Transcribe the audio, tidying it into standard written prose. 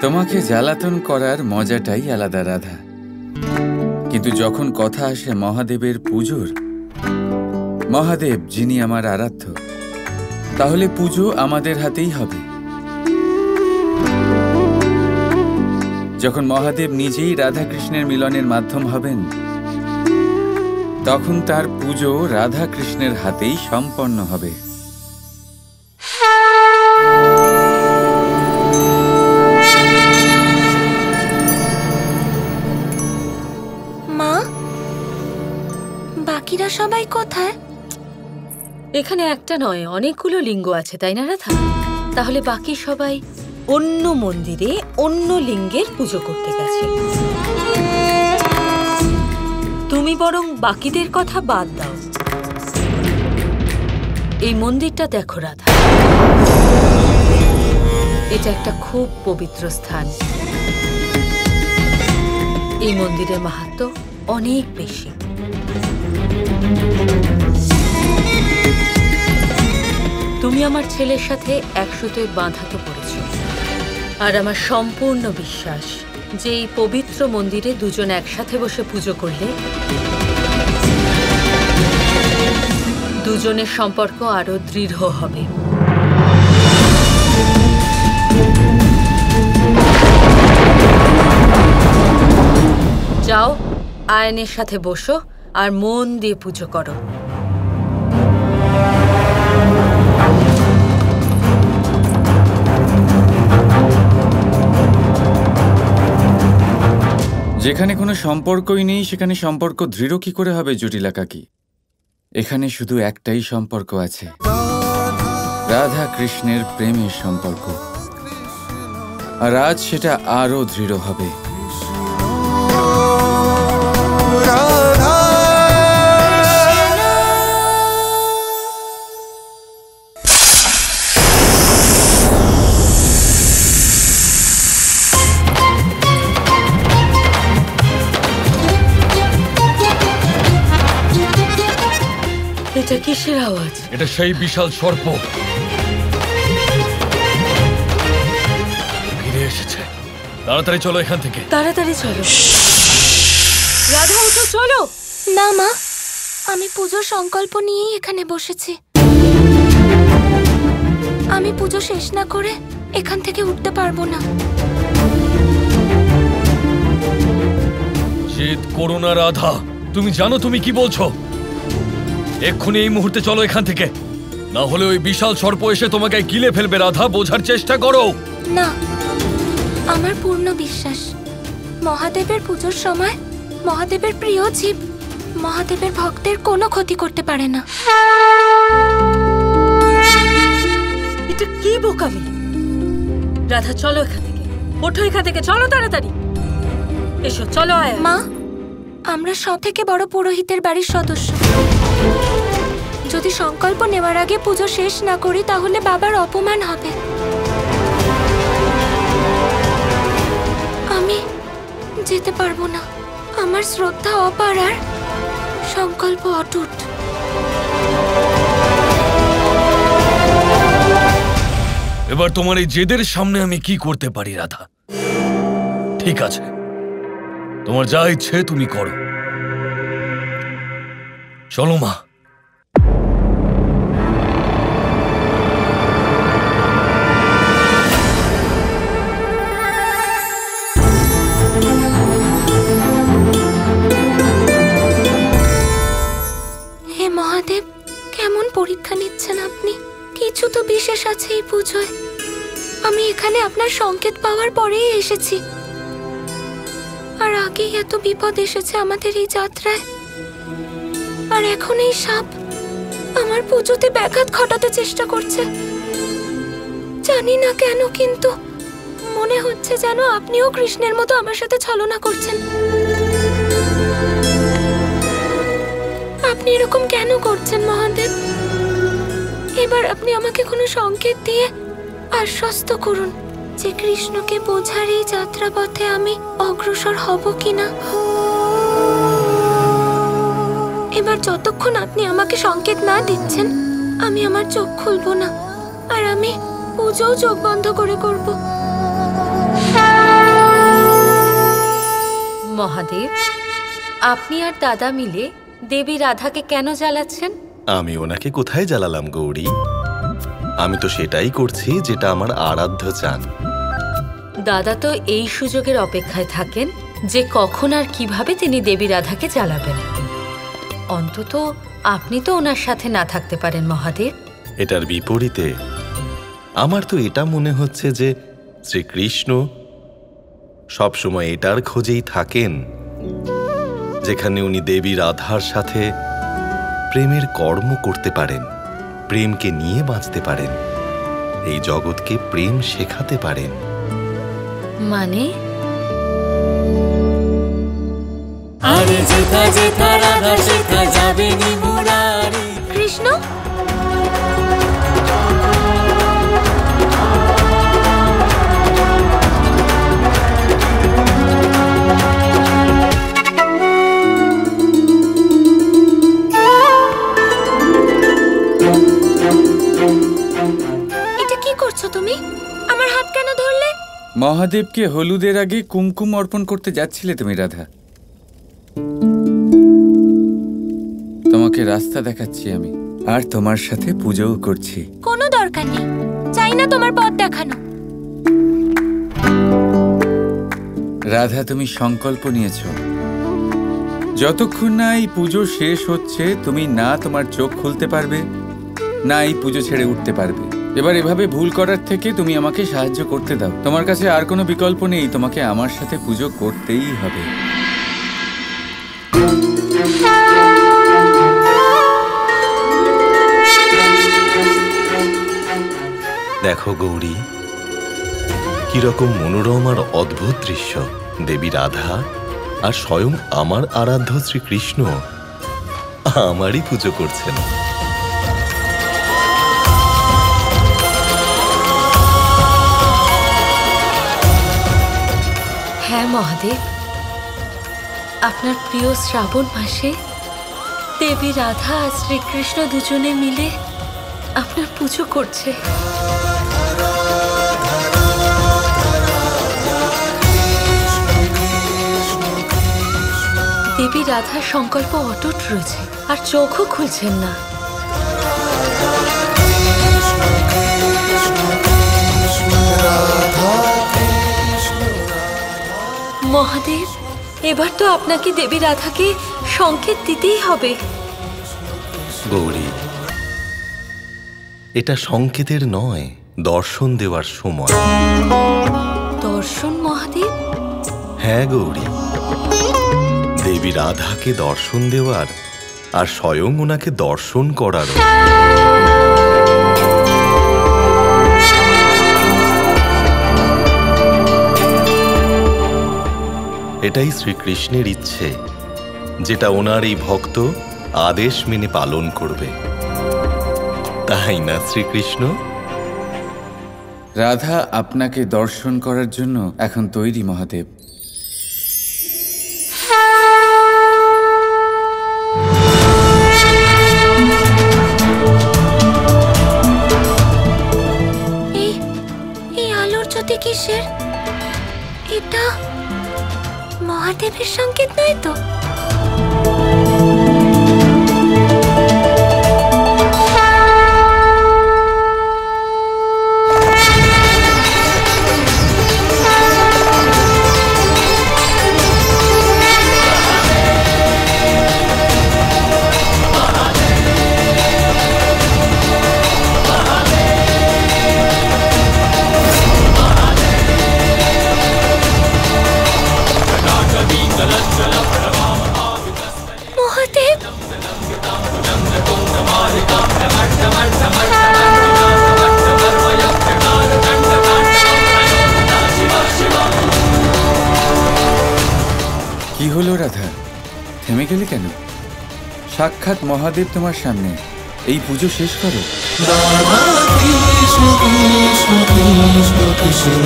তোমাকে জ্বালাতন করার মজাটাই আলাদা রাধা, কিন্তু যখন কথা আসে মহাদেবের পুজোর, মহাদেব যিনি আমার আরাধ্য, তাহলে পুজো আমাদের হাতেই হবে। যখন মহাদেব নিজেই রাধা কৃষ্ণের মিলনের মাধ্যম হবেন, তখন তার পুজো রাধা কৃষ্ণের হাতেই সম্পন্ন হবে। মা, বাকিরা সবাই কোথায়? এখানে একটা নয়, অনেকগুলো লিঙ্গ আছে, তাই না রাধা? তাহলে বাকি সবাই অন্য মন্দিরে অন্য লিঙ্গের পুজো করতে গেছে। তুমি বরং বাকিদের কথা বাদ দাও। এই মন্দিরটা দেখো রাধা, এটা একটা খুব পবিত্র স্থান। এই মন্দিরের মাহাত্ম্য অনেক বেশি। তুমি আমার ছেলের সাথে একসাথে বাঁধা তো পড়েছ, আর আমার সম্পূর্ণ বিশ্বাস যে এই পবিত্র মন্দিরে দুজন একসাথে বসে পুজো করলে দুজনের সম্পর্ক আরো দৃঢ় হবে। যাও, আয়নের সাথে বসো আর মন দিয়ে পুজো করো। যেখানে কোনো সম্পর্কই নেই সেখানে সম্পর্ক দৃঢ় কি করে হবে জটিলা কাকি? এখানে শুধু একটাই সম্পর্ক আছে, রাধা কৃষ্ণের প্রেমের সম্পর্ক, আর আজ সেটা আরো দৃঢ় হবে। এটা কিসের আওয়াজ? এটা সেই বিশাল সর্প ফিরে এসেছে। তাড়াতাড়ি চলো এখান থেকে, তাড়াতাড়ি চলো। রাধা উঠো, চলো। না মা, আমি পুজোর সংকল্প নিয়েই এখানে বসেছি। আমি পুজো শেষ না করে এখান থেকে উঠতে পারবো না। জেদ করো না রাধা, তুমি জানো তুমি কি বলছো। এক্ষুনি এই মুহূর্তে চলো এখান থেকে, না হলে ওই বিশাল সর্প এসে তোমাকে গিলে ফেলবে। রাধা, বোঝার চেষ্টা করো। না, আমার পূর্ণ বিশ্বাস মহাদেবের পুজোর সময় মহাদেবের প্রিয় জীব মহাদেবের ভক্তের কোনো ক্ষতি করতে পারে না। এটা কি বোকামি? রাধা চলো এখান থেকে, ওঠো এখান থেকে, চলো তাড়াতাড়ি এসো। চলো আয়া। মা, আমরা সব থেকে বড় পুরোহিতের বাড়ির সদস্য। যদি সংকল্প নেওয়ার আগে পুজো শেষ না করি তাহলে বাবার অপমান হবে। আমি যেতে পারবো না। আমার শ্রদ্ধা অপার আর সংকল্প অটুট। এবার তোমার এই জেদের সামনে আমি কি করতে পারি রাধা? ঠিক আছে, তোমার যা ইচ্ছে তুমি করো। চলো মা। হে মহাদেব, কেমন পরীক্ষা নিচ্ছেন আপনি? কিছু তো বিশেষ আছে এই পুজোয়। আমি এখানে আপনার সংকেত পাওয়ার পরেই এসেছি, আর আগেই এত বিপদ এসেছে আমাদের এই যাত্রায়, আর এখন এই সাপ আমার পুজোতে ব্যাঘাত ঘটাতে চেষ্টা করছে। জানি না কেন, কিন্তু মনে হচ্ছে যেন আপনিও কৃষ্ণের মতো আমার সাথে ছলনা করছেন। আপনি এরকম কেন করছেন মহাদেব? এবার আপনি আমাকে কোনো সংকেত দিয়ে আশ্বস্ত করুন যে কৃষ্ণকে বোঝার এই যাত্রাপথে আমি অগ্রসর হব কিনা। এবার যতক্ষণ আপনি আমাকে সংকেত না দিচ্ছেন আমি আমার চোখ খুলব না, আর আমি পুজোও চোখ বন্ধ করে করব। মহাদেব, আপনি আর দাদা মিলে দেবী রাধাকে কেন জ্বালাচ্ছেন? আমি ওনাকে কোথায় জ্বালালাম গৌরী? আমি তো সেটাই করছি যেটা আমার আরাধ্য চান। দাদা তো এই সুযোগের অপেক্ষায় থাকেন যে কখন আর কিভাবে তিনি দেবী রাধাকে জ্বালাবেন। অন্তত আপনি তো ওনার সাথে না থাকতে পারেন মহাদেব। এটার বিপরীতে আমার তো এটা মনে হচ্ছে যে শ্রীকৃষ্ণ সবসময় এটার খোঁজেই থাকেন যেখানে উনি দেবী রাধার সাথে প্রেমের কর্ম করতে পারেন, প্রেমকে নিয়ে বাঁচতে পারেন, এই জগৎকে প্রেম শেখাতে পারেন। মানে কৃষ্ণ, এটা কি করছো তুমি? আমার হাত কেন ধরলে? মহাদেবকে হলুদের আগে কুমকুম অর্পণ করতে যাচ্ছিলে তুমি রাধা। তোমাকে রাস্তা দেখাচ্ছি আমি, আর তোমার সাথে পুজোও করছি। কোনো দরকার নেই, চাই না তোমার পথ দেখানো। রাধা, তুমি সংকল্প নিয়েছো, যতক্ষণ না এই পুজো শেষ হচ্ছে তুমি না তোমার চোখ খুলতে পারবে, না এই পুজো ছেড়ে উঠতে পারবে। এবার এভাবে ভুল করার থেকে তুমি আমাকে সাহায্য করতে দাও। তোমার কাছে আর কোনো বিকল্প নেই, তোমাকে আমার সাথে পুজো করতেই হবে। দেখো গৌরী, কিরকম মনোরম আর অদ্ভুত দৃশ্য। দেবী রাধা আর স্বয়ং আমার আরাধ্য শ্রীকৃষ্ণ আমারই পুজো করছেন। হ্যাঁ মহাদেব, আপনার প্রিয় শ্রাবণ মাসে দেবী রাধা আর শ্রীকৃষ্ণ দুজনে মিলে আপনার পুজো করছে। দেবী রাধার সংকল্প অটুট রয়েছে আর চোখও খুলছেন না। মহাদেব, এবার তো আপনাকে দেবী রাধাকে সংকেত দিতেই হবে। গৌরী, এটা সংকেতের নয়, দর্শন দেওয়ার সময়। দর্শন মহাদেব? হ্যাঁ গৌরী, দেবী রাধাকে দর্শন দেওয়ার আর স্বয়ং ওনাকে দর্শন করারও। এটাই শ্রীকৃষ্ণের ইচ্ছে, যেটা ওনার এই ভক্ত আদেশ মেনে পালন করবে, তাই না শ্রীকৃষ্ণ? রাধা আপনাকে দর্শন করার জন্য এখন তৈরি মহাদেব। এই আলোর জ্যোতি কিসের? এটা মহাদেবের সংকেত নয় তো? কি হলো রাধা, থেমে গেলে কেন? সাক্ষাৎ মহাদেব তোমার সামনে, এই পুজো শেষ করো। রাধা কৃষ্ণ কৃষ্ণ কৃষ্ণ কৃষ্ণ